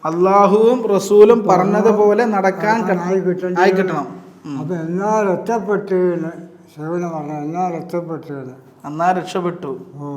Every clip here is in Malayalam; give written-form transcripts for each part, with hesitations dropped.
അള്ളാഹുവും റസൂലും പറഞ്ഞതുപോലെ നടക്കാൻ ആയി കിട്ടണം. അപ്പൊ എന്നാ രക്ഷപ്പെട്ടു ശിവന പറഞ്ഞ എന്നാ രക്ഷപ്പെട്ടു എന്നാ രക്ഷപ്പെട്ടു. ഓ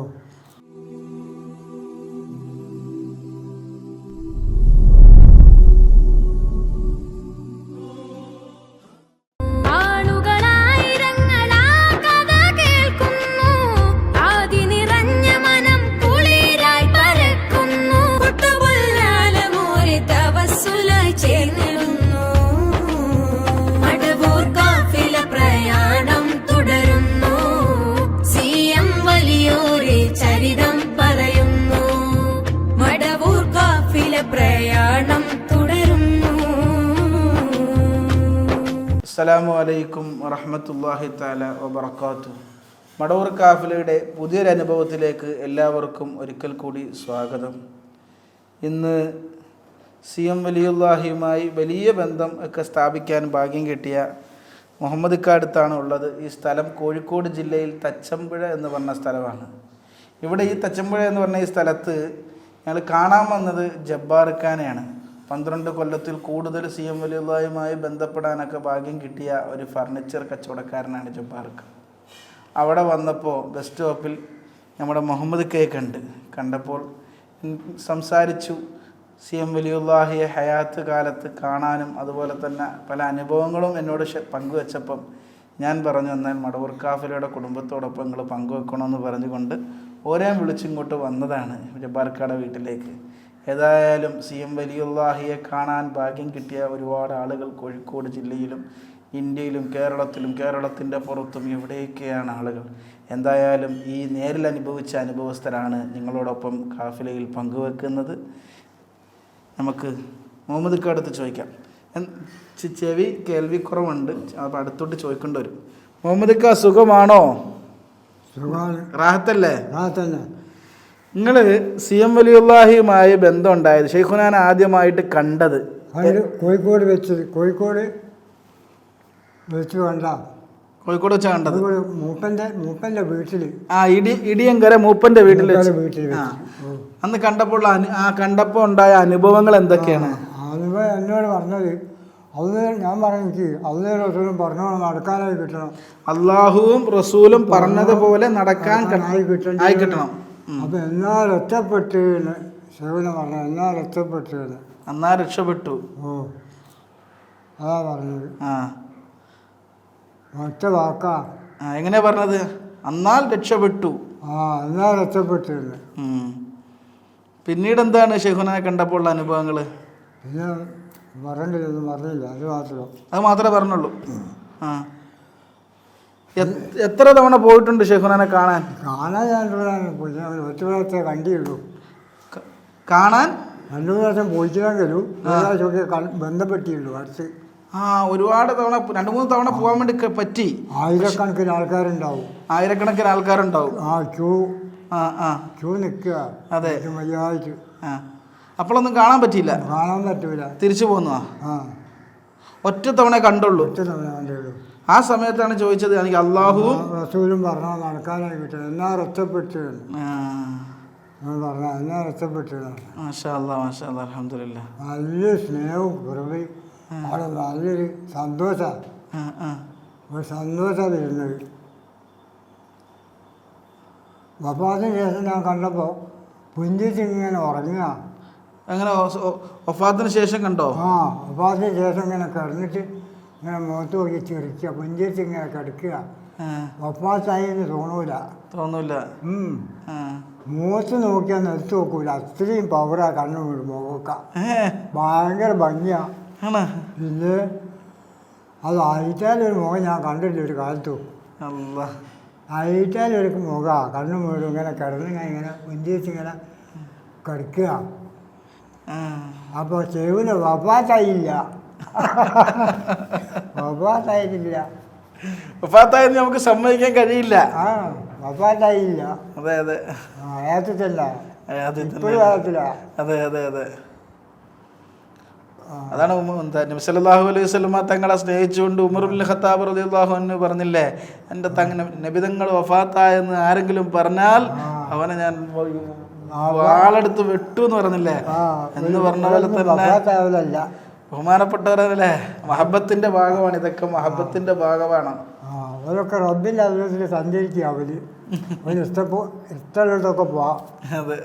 അസ്സലാമു അലൈക്കും വറഹ്മത്തുള്ളാഹി തആല വബറകാതുഹു. മടവൂർ കാഫിലയുടെ പുതിയൊരു അനുഭവത്തിലേക്ക് എല്ലാവർക്കും ഒരിക്കൽ കൂടി സ്വാഗതം. ഇന്ന് CM വലിയുല്ലാഹിയുമായി വലിയ ബന്ധം ഒക്കെ സ്ഥാപിക്കാൻ ഭാഗ്യം കിട്ടിയ മുഹമ്മദ് അടുത്താണ് ഉള്ളത്. ഈ സ്ഥലം കോഴിക്കോട് ജില്ലയിൽ തച്ചമ്പുഴ എന്ന് പറഞ്ഞ സ്ഥലമാണ്. ഇവിടെ ഈ തച്ചമ്പുഴ എന്ന് പറഞ്ഞ ഈ സ്ഥലത്ത് ഞങ്ങൾ കാണാൻ വന്നത് ജബ്ബാർഖാനെയാണ്. 12 കൊല്ലത്തിൽ കൂടുതൽ CM വലിയുള്ളാഹിയുമായി ബന്ധപ്പെടാനൊക്കെ ഭാഗ്യം കിട്ടിയ ഒരു ഫർണിച്ചർ കച്ചവടക്കാരനാണ് ജബ്ബാർഖാൻ. അവിടെ വന്നപ്പോൾ ബസ് സ്റ്റോപ്പിൽ നമ്മുടെ മുഹമ്മദ് കണ്ടപ്പോൾ സംസാരിച്ചു. CM വലിയുള്ളാഹിയെ ഹയാത്ത് കാലത്ത് കാണാനും അതുപോലെ തന്നെ പല അനുഭവങ്ങളും എന്നോട് പങ്കുവെച്ചപ്പം ഞാൻ പറഞ്ഞു, എന്നാൽ മടവൂർ കാഫിലയുടെ കുടുംബത്തോടൊപ്പം നിങ്ങൾ പങ്കുവെക്കണമെന്ന് പറഞ്ഞുകൊണ്ട് ഓരോ വിളിച്ചിങ്ങോട്ട് വന്നതാണ് ജബ്ബാർഖാന്റെ വീട്ടിലേക്ക്. ഏതായാലും CM വലിയുള്ളാഹിയെ കാണാൻ ഭാഗ്യം കിട്ടിയ ഒരുപാട് ആളുകൾ കോഴിക്കോട് ജില്ലയിലും ഇന്ത്യയിലും കേരളത്തിൻ്റെ പുറത്തും എവിടെയൊക്കെയാണ് ആളുകൾ. എന്തായാലും ഈ നേരിൽ അനുഭവിച്ച അനുഭവസ്ഥരാണ് നിങ്ങളോടൊപ്പം കാഫിലയിൽ പങ്കുവെക്കുന്നത്. നമുക്ക് മുഹമ്മദ് അടുത്ത് ചോദിക്കാം. ചെവി കേൾവിക്കുറവുണ്ട്, അപ്പം അടുത്തോട്ട് ചോദിക്കേണ്ടി വരും. മുഹമ്മദ് സുഖമാണോ? റാഹത്തല്ലേ? നിങ്ങൾ CM വലിയുള്ളാഹിയുമായി ബന്ധം ഉണ്ടായത് ഷെയ്ഖുനാൻ ആദ്യമായിട്ട് കണ്ടത് കോഴിക്കോട് വെച്ച് കണ്ട കോഴിക്കോട് വെച്ചാ കണ്ടത് മൂപ്പന്റെ വീട്ടിൽ ഇടിയങ്കര മൂപ്പന്റെ വീട്ടിൽ അന്ന് കണ്ടപ്പോൾ ഉണ്ടായ അനുഭവങ്ങൾ എന്തൊക്കെയാണ്? അനുഭവം എന്നോട് പറഞ്ഞത് ഞാൻ പറഞ്ഞു അള്ളാഹുവും റസൂലും പറഞ്ഞോണം നടക്കാനായി കിട്ടണം, അള്ളാഹുവും റസൂലും പറഞ്ഞതുപോലെ നടക്കാൻ ആയി കിട്ടണം. അപ്പൊ എന്നാ രക്ഷപ്പെട്ടു ശിവന പറഞ്ഞ എന്നാ രക്ഷപ്പെട്ടു. ഓ അതാ പറഞ്ഞത്. ഒറ്റ വാക്കാ. എങ്ങനെയാ പറഞ്ഞത്? എന്നാൽ രക്ഷപ്പെട്ടു. എന്നാ രക്ഷപ്പെട്ടു. പിന്നീട് എന്താണ് ഷെയ്ഖുനാനെ കണ്ടപ്പോൾ ഉള്ള അനുഭവങ്ങള്? പിന്നെ പറഞ്ഞില്ല, അത് മാത്രമേ പറഞ്ഞുള്ളൂ. എത്ര തവണ പോയിട്ടുണ്ട് ഷെയ്ഖുനാനെ കാണാൻ? ഞാൻ ഒറ്റ പ്രാവശ്യം കണ്ടിയുള്ളൂ. കാണാൻ 2 പ്രാവശ്യം പോയിച്ചില്ലെങ്കിലും ബന്ധപ്പെട്ടിയുള്ളൂ. അടുത്ത് ഒരുപാട് തവണ 2-3 തവണ പോകാൻ വേണ്ടി പറ്റി. ആയിരക്കണക്കിന് ആൾക്കാരുണ്ടാവും. ക്യൂ നിൽക്കുക. അതെ, മര്യാദയ്ക്ക്. അപ്പോഴൊന്നും കാണാൻ പറ്റില്ല. തിരിച്ചു പോന്നു. ഒറ്റ തവണ കണ്ടുള്ളൂ. ആ സമയത്താണ് ചോദിച്ചത്, എനിക്ക് അള്ളാഹുവും റസൂലും പറഞ്ഞാൽ നടക്കാനായി കിട്ടും, എന്നാ രക്ഷപ്പെട്ടു പറഞ്ഞ എന്നാ രക്ഷപ്പെട്ടു. അൽഹംദുലില്ലാഹ്. നല്ലൊരു സ്നേഹവും കുറവും അവിടെ നല്ലൊരു സന്തോഷമാണ് വരുന്നത്. വഫാത്തിന് ശേഷം ഞാൻ കണ്ടപ്പോൾ പുഞ്ചിച്ചിങ്ങനെ ഉറങ്ങുക. അങ്ങനെ വഫാത്തിന് ശേഷം കണ്ടോ? വഫാത്തിന് ശേഷം ഇങ്ങനെ കിടന്നിട്ട് ഇങ്ങനെ മുഖത്ത് നോക്കി ചിരിക്കുക, പുഞ്ചിച്ച് ഇങ്ങനെ കിടക്കുക. വഫാത്തായിന്ന് തോന്നൂല. മുഖത്ത് നോക്കിയാൽ നിർത്തി നോക്കൂല, അത്രയും പവറാ കണ്ണു വീടും. മുഖക്ക ഭയങ്കര ഭംഗിയാ. പിന്നെ അത് അയറ്റാലൊരു മുഖം ഞാൻ കണ്ടിട്ടില്ല ഒരു കാലത്തു. അയറ്റാലൊരു മുഖമാണ്, കണ്ണു വീടും ഇങ്ങനെ കിടന്ന് ഇങ്ങനെ പുഞ്ചിച്ചിങ്ങനെ കിടക്കുക. അപ്പോൾ ചെവിന് വഫാത്തായില്ല. വഫാത്തായെന്ന് നമുക്ക് സമ്മതിക്കാൻ കഴിയില്ല. വഫാത്തായില്ല. അതെ അതെ, ആയാത്തില്ല. അതാണ് നബി സല്ലല്ലാഹു അലൈഹി വസല്ലമ തങ്ങളെ സ്നേഹിച്ചുകൊണ്ട് ഉമർ ഇബ്നുൽ ഖത്താബ് റളിയല്ലാഹു അൻഹു പറഞ്ഞില്ലേ, എൻ്റെ നബി തങ്ങൾ വഫാത്തായെന്ന് ആരെങ്കിലും പറഞ്ഞാൽ അവനെ ഞാൻ വാളെടുത്ത് വെട്ടു എന്ന് പറഞ്ഞില്ലേ എന്ന് പറഞ്ഞ പോലെ തന്നെ ബഹുമാനപ്പെട്ടവരല്ലേ, മഹബത്തിന്റെ ഭാഗമാണ് ഇതൊക്കെ, മഹബത്തിന്റെ ഭാഗമാണ്. അവരൊക്കെ റബ്ബിൻ്റെ അതിൽ സഞ്ചരിക്കുക. അവര് ഇഷ്ടമുള്ളിടത്തൊക്കെ പോവാം. അതെ,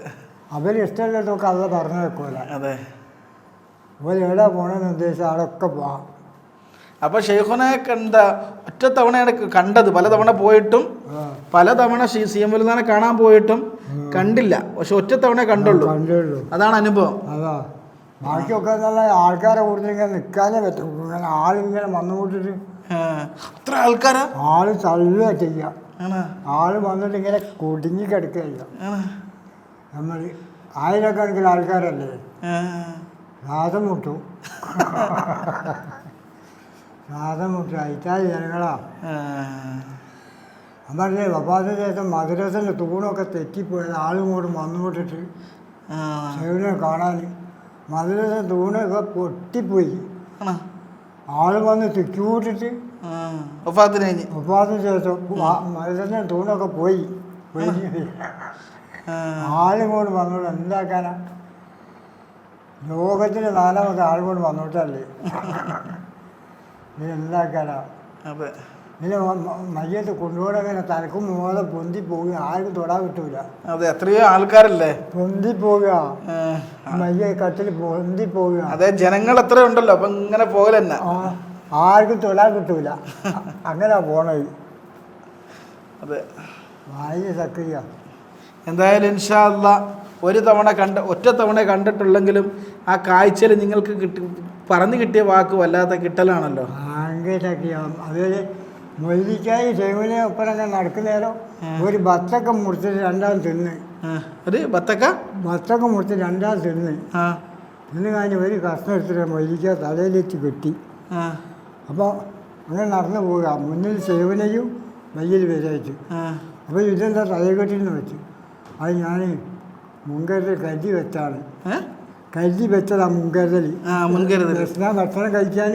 അവര് ഇഷ്ടമുള്ളിടത്തൊക്കെ അത് പറഞ്ഞു വെക്കൂല. അതെ, അവർ എവിടെ പോകണമെന്ന് ഉദ്ദേശിച്ചാൽ അവിടെയൊക്കെ പോവാം. അപ്പൊ ഷെയ്ഖുനെ കണ്ട ഒറ്റ തവണയാണ് കണ്ടത്. പലതവണ പോയിട്ടും പലതവണ CM വലുതാനെ കാണാൻ പോയിട്ടും കണ്ടില്ല. പക്ഷെ ഒറ്റ തവണ കണ്ടുള്ളൂ. അതാണ് അനുഭവം. അതാ ബാക്കിയൊക്കെ നല്ല ആൾക്കാരെ കൂടുതൽ ഇങ്ങനെ നിൽക്കാനേ പറ്റും. ഇങ്ങനെ ആളിങ്ങനെ വന്നു കൂട്ടിട്ട് അത്ര ആൾക്കാരാ, ആള് തള്ളുക ചെയ്യുക. ആള് വന്നിട്ട് ഇങ്ങനെ കുടുങ്ങി കിടക്കുകയില്ല. നമ്മൾ ആയിരക്കണക്കിന് ആൾക്കാരല്ലേ, ശ്വാസം മുട്ടും. ശ്വാസം മുട്ടും. അയച്ചാൽ ജനങ്ങളാ. പറഞ്ഞേ വഫാത്തിന് ശേഷം മദ്രസൻ്റെ തൂണൊക്കെ തെറ്റിപ്പോയത് ആളും കൂടെ വന്നുകൊണ്ടിട്ട് ശൈവനെ കാണാൻ. മദ്രസ തൂണൊക്കെ പൊട്ടിപ്പോയി. ആള് വന്ന് തിക്കൂട്ടിട്ട് വഫാത്തിന് ശേഷം മദ്രസൻ്റെ തൂണൊക്കെ പോയി. ആളും കൂടെ വന്നോട്ട് എന്താക്കാനാ? ലോകത്തിന് നാലാമത്തെ ആളും കൂടെ വന്നോട്ടല്ലേ. ഇത് എന്താക്കാനാ? പിന്നെ മയ്യത്ത് കൊണ്ടുപോകണങ്ങനെ തലക്കും മോതെ പൊന്തി പോവുക, ആർക്കും തൊടാൻ കിട്ടൂല. അതെ, എത്രയോ ആൾക്കാരല്ലേ പൊന്തി പോവുക, മയ്യ കട്ടിൽ പൊന്തി പോവുക. അതെ, ജനങ്ങൾ എത്ര ഉണ്ടല്ലോ, അപ്പൊ ഇങ്ങനെ പോകലെന്നെ, ആർക്കും തൊടാൻ കിട്ടൂല. അങ്ങനെ പോണത്. അതെ, വായ സക്രിയ. എന്തായാലും ഇൻഷാ അല്ലാഹ് ഒരു തവണ ഒറ്റ തവണ കണ്ടിട്ടുള്ളെങ്കിലും ആ കാഴ്ചയിൽ നിങ്ങൾക്ക് പറഞ്ഞു കിട്ടിയ വാക്ക് വല്ലാത്ത കിട്ടലാണല്ലോ. അതുപോലെ മൊയ്തിക്കായി ശൈവനെ ഒപ്പനൊക്കെ നടക്കുന്നേരം ഒരു ബത്തൊക്കെ മുറിച്ചിട്ട് രണ്ടാം തിന്ന്. ഒരു ബത്തൊക്കെ മുറിച്ച് രണ്ടാം തിന്ന് കഴിഞ്ഞ് ഒരു കഷ്ണം എടുത്തിട്ട് മൊയ്തിക്ക തലയിലെത്തി കെട്ടി. അപ്പോൾ അങ്ങനെ നടന്നു പോവുക. മുന്നിൽ ശൈവനെയും വയ്യിൽ വിചാരിച്ചു. അപ്പോൾ ഇതെന്താ തലകെട്ടിന്ന് വെച്ചു. അത് ഞാൻ മുൻകരുതൽ കരുതി വെച്ചാണ്. കരുതി വെച്ചതാ മുൻകരുതൽ. ഭക്ഷണം കഴിക്കാൻ.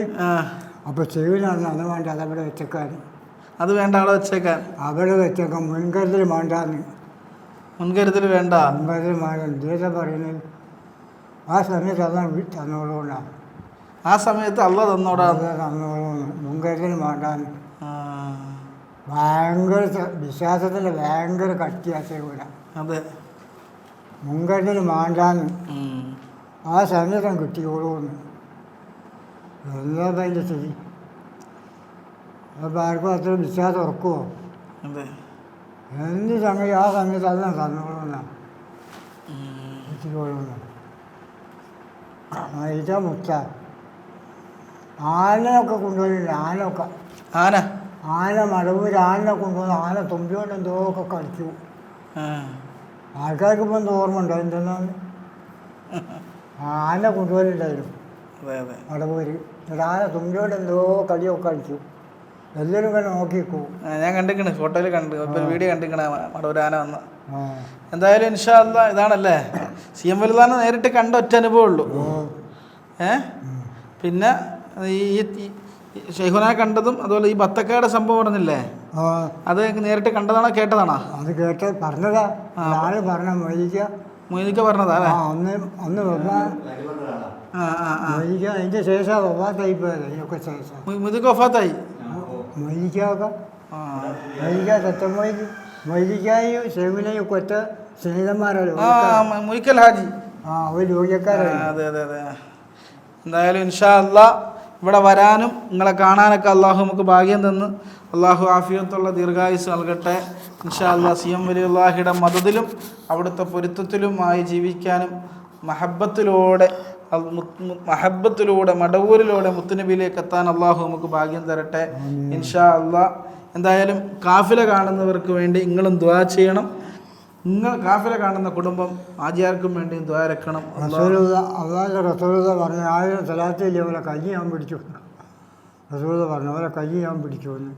അപ്പോൾ ശൈവനാണ് അത് വേണ്ട, അതവിടെ വെച്ചേക്കാൻ. അത് വേണ്ട, അവിടെ വെച്ചേക്കാൻ. അവിടെ വെച്ചേക്കാം. മുൻകരുതൽ വേണ്ടാന്ന്. മുൻകരുതൽ വേണ്ട, മുൻകരുതൽ വേണ്ട. എന്താ പറയുന്നത്? ആ സമയത്ത് അതാ തന്നോളൂന്നാ. ആ സമയത്ത് അള്ള തന്നോളൂന്ന്. മുൻകരുതൽ വേണ്ടാന്ന്. ഭയങ്കര വിശ്വാസത്തിൻ്റെ ഭയങ്കര കട്ടിയാശയൂല. അതെ, മുൻകരുതൽ വേണ്ടാന്ന്. ആ സമയത്തും കിട്ടിയോളൂന്ന്. എന്താ അതിൻ്റെ സ്ഥിതി? അപ്പോൾ ആർക്കും അത്ര വിശ്വാസം ഉറക്കുമോ? എന്ത് സംഗതി ആ സമയത്ത് അതെല്ലാം തന്നോളൂന്നാ, കിട്ടിയോളൂന്ന്. ഇതാ മുത്ത. ആനയൊക്കെ കൊണ്ടുപോയില്ല. ആന മടവൂർ ആനനെ കൊണ്ടുപോകുന്ന ആന തുമ്പിയോണ്ട് എന്തോക്കെ കളിക്കും. ആൾക്കാർക്ക് ഇപ്പം എന്തോ ഓർമ്മ ഉണ്ടോ എന്തെന്നാണ്? ആന കൊണ്ടുപോലുണ്ടായിരുന്നു മടവൂര്. ആന തുമ്പിയോണ്ട് എന്തോ കളിയൊക്കെ കളിക്കും. എല്ലാവരും ഇങ്ങനെ നോക്കിക്കോ. ഞാൻ കണ്ടിക്കണ്, ഫോട്ടോയിൽ കണ്ടു, വീഡിയോ കണ്ടിക്കണ മടവൂരാന വന്ന. എന്തായാലും ഇൻഷാ അല്ലാഹ് ഇതാണല്ലേ CM വലുതാനെ നേരിട്ട് കണ്ട ഒറ്റ അനുഭവം ഉള്ളൂ. പിന്നെ ഈ ഷെയ്ഖുനെ കണ്ടതും അതുപോലെ ഈ ബത്തക്കയുടെ സംഭവം പറഞ്ഞില്ലേ, അത് നേരിട്ട് കണ്ടതാണോ കേട്ടതാണോ? അത് കേട്ട് പറഞ്ഞതാ. ആള് പറഞ്ഞ മൊയ്തിക്ക പറഞ്ഞതാ. അന്ന് മൊയ്തിക്ക അതിന്റെ ശേഷം വഫാത്തായി പോയത്. അതിനൊക്കെ ശേഷം മൊയ്തിക്ക വഫാത്തായി. മൊയ്തിക്ക സത്യമൊയ്തി മൊയ്തിക്കായും ഷെയ്ഖുനെയും ഒക്കെ ഒറ്റ സ്നേഹിതന്മാരല്ലോ. മൊയ്ക്കൽ ഹാജി ഒരു രോഗ്യക്കാരാണ്. അതെ അതെ അതെ. എന്തായാലും ഇൻഷാ അല്ലാഹ് ഇവിടെ വരാനും നിങ്ങളെ കാണാനൊക്കെ അള്ളാഹു നമുക്ക് ഭാഗ്യം തന്ന് അള്ളാഹു ആഫിയത്തുള്ള ദീർഘായുസ് നൽകട്ടെ. ഇൻഷാ അല്ലാഹ് CM വലിയുള്ളാഹിയുടെ മദദിലും അവിടുത്തെ പൊരുത്തത്തിലുമായി ജീവിക്കാനും മഹബത്തിലൂടെ മടവൂരിലൂടെ മുത്തുനബിയിലേക്ക് എത്താൻ അള്ളാഹു നമുക്ക് ഭാഗ്യം തരട്ടെ ഇൻഷാ അല്ലാഹ്. എന്തായാലും കാഫില കാണുന്നവർക്ക് വേണ്ടി നിങ്ങളും ദുആ ചെയ്യണം. നിങ്ങൾ കാഫില കാണുന്ന കുടുംബം ആജിയാർക്കും വേണ്ടി ദുആ രക്കണം. അള്ളാഹുവിൻ്റെ റസൂലുള്ളാഹി പറഞ്ഞു 1000 സലാത്തില്ല അവരെ കൈ ഞാൻ പിടിച്ചു. റസൂലുള്ളാഹി പറഞ്ഞു അവരെ കൈ ഞാൻ പിടിച്ചു എന്ന്.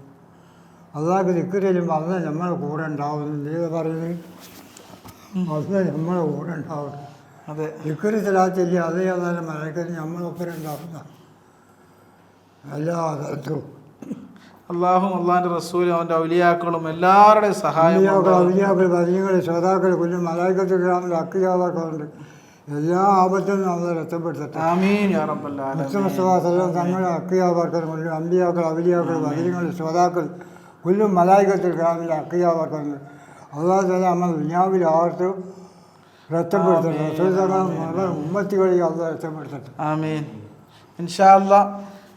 അള്ളാഹ്ക്ക് ദിക്ർ ചെല്ലുമ്പോൾ അന്ന് നമ്മളെ കൂടെ ഉണ്ടാവുന്നു. എന്ത് പറയുന്നത്? അന്ന് നമ്മളെ കൂടെ ഉണ്ടാവും. അതെ, ദിക്ർ സലാത്തില്ല അതേ അതായത് മലക്കത്തിന് നമ്മളൊപ്പം ഉണ്ടാവുന്ന എല്ലാ സ്ഥലത്തും അള്ളാഹും അള്ളാഹിൻ്റെ റസൂലും അവൻ്റെ ഔലിയാക്കളും എല്ലാവരുടെയും സഹായം ഔലിയാക്കൾ ബദരീങ്ങൾ ശ്രോതാക്കൾ കൊല്ലും മലായിക്കത്ത് ഗ്രാമിൽ അക്കിയാവാക്കളുണ്ട് എല്ലാ ആപത്തും നമ്മൾ രക്ഷപ്പെടുത്തട്ടെ. ആമീൻ യാ റബ്ബൽ ആലമീൻ. തങ്ങളുടെ അക്കിയാവാക്കൾ കൊല്ലും അമ്പിയാക്കൾ ഔലിയാക്കൾ ബദരീങ്ങൾ ശ്രോതാക്കൾ കൊല്ലും മലായിക്കത്ത് ഗ്രാമിൽ അക്കിയാവാക്കളുണ്ട്. അള്ളാഹു തആല നമ്മൾ ദുനിയാവിൽ ആർത്തും രക്ഷപ്പെടുത്തട്ടെ. റസൂലുള്ളാഹിയുടെ ഉമ്മത്തികളെ അള്ളാഹു രക്ഷപ്പെടുത്തട്ടെ. ആമീൻ. ഇൻഷാ അല്ലാഹ്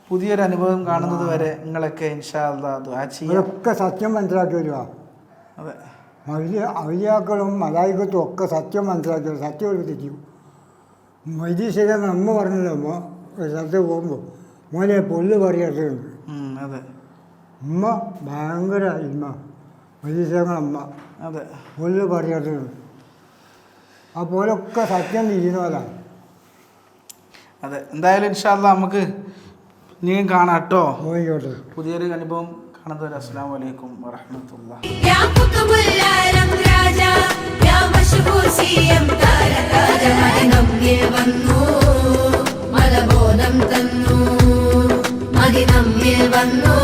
പുതിയൊരു അനുഭവം കാണുന്നത് വരെ നിങ്ങളൊക്കെ ഇൻഷാ അല്ലാഹ് ദുആ ചെയ്യുക. ഇവരൊക്കെ സത്യം മനസ്സിലാക്കി വരിക. അതെ, ഔലിയാക്കളും മലായികത്തും ഒക്കെ സത്യം മനസ്സിലാക്കി വരും. സത്യം ഒരു തെറ്റിക്കും. വൈദ്യശേഖരൻ അമ്മ പറഞ്ഞല്ലോ, അമ്മ ഒരു സ്ഥലത്ത് പോകുമ്പോൾ മോനെ പൊല്ല് പറയാറുണ്ട്. അതെ, ഉമ്മ ഭയങ്കര ഇമ്മ വൈദ്യശേഖരൻ അമ്മ. അതെ, പൊല്ല് പറയാറുണ്ട്. അപ്പോലൊക്കെ സത്യം ചെയ്യുന്നവരാണ്. അതെ. എന്തായാലും ഇൻഷാ അല്ലാഹ് നമുക്ക് ഇനിയും കാണാം കേട്ടോ. പോയിക്കോട്ടെ. പുതിയൊരു അനുഭവം കാണുന്നത് വരെ അസ്സലാമു അലൈക്കും വറഹ്മത്തുള്ളാഹി. يا قطب العالم راجا يا مشهور سيم താര മദിനമ്മിൽ വന്നു മലബോധം തന്നു മദിനമ്മിൽ വന്നു